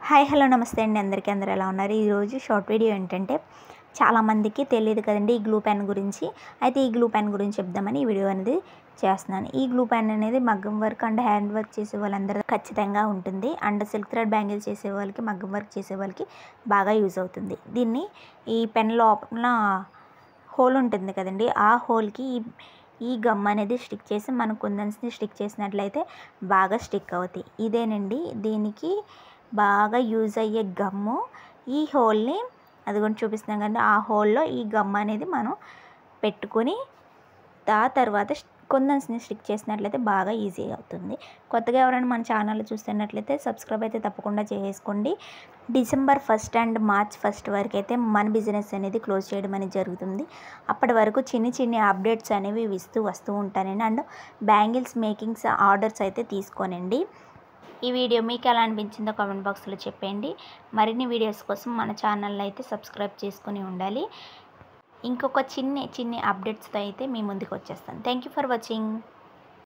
Hi hello నమస్తే అండి అందరికీ. అందరూ ఎలా ఉన్నారు? ఈరోజు షార్ట్ వీడియో ఏంటంటే చాలామందికి తెలియదు కదండి ఈ గ్లూ పెన్ గురించి. అయితే ఈ గ్లూ పెన్ గురించి చెప్దామని ఈ వీడియో అనేది చేస్తున్నాను. ఈ గ్లూ పెన్ అనేది మగ్గం వర్క్ అండ్ హ్యాండ్ వర్క్ చేసే వాళ్ళందరూ ఖచ్చితంగా ఉంటుంది. అండ్ సిల్క్ థ్రెడ్ బ్యాంగిల్స్ చేసే వాళ్ళకి, మగ్గం వర్క్ చేసే వాళ్ళకి బాగా యూజ్ అవుతుంది. దీన్ని ఈ పెన్ లోపల హోల్ ఉంటుంది కదండి, ఆ హోల్కి ఈ గమ్ అనేది స్టిక్ చేసి మన కుందన్స్ని స్టిక్ చేసినట్లయితే బాగా స్టిక్ అవుతాయి. ఇదేనండి దీనికి బాగా యూజ్ అయ్యే గమ్ము. ఈ హోల్ని అదిగోండి చూపిస్తున్నాం కదండి, ఆ హోల్లో ఈ గమ్ అనేది మనం పెట్టుకొని తర్వాత కుందన్స్ని స్టిక్ చేసినట్లయితే బాగా ఈజీగా అవుతుంది. కొత్తగా ఎవరైనా మన ఛానల్ చూస్తున్నట్లయితే సబ్స్క్రైబ్ అయితే తప్పకుండా చేసుకోండి. డిసెంబర్ 1 అండ్ మార్చ్ 1 వరకు అయితే మన బిజినెస్ అనేది క్లోజ్ చేయడం అనేది జరుగుతుంది. అప్పటి వరకు చిన్ని అప్డేట్స్ అనేవి వస్తూ ఉంటానండి. అండ్ బ్యాంగిల్స్ మేకింగ్స్ ఆర్డర్స్ అయితే తీసుకోనండి. ఈ వీడియో మీకు ఎలా అనిపించిందో కామెంట్ బాక్స్లో చెప్పండి. మరిన్ని వీడియోస్ కోసం మన ఛానల్ని అయితే సబ్స్క్రైబ్ చేసుకుని ఉండాలి. ఇంకొక చిన్ని అప్డేట్స్తో అయితే మీ ముందుకు వచ్చేస్తాను. Thank you for watching.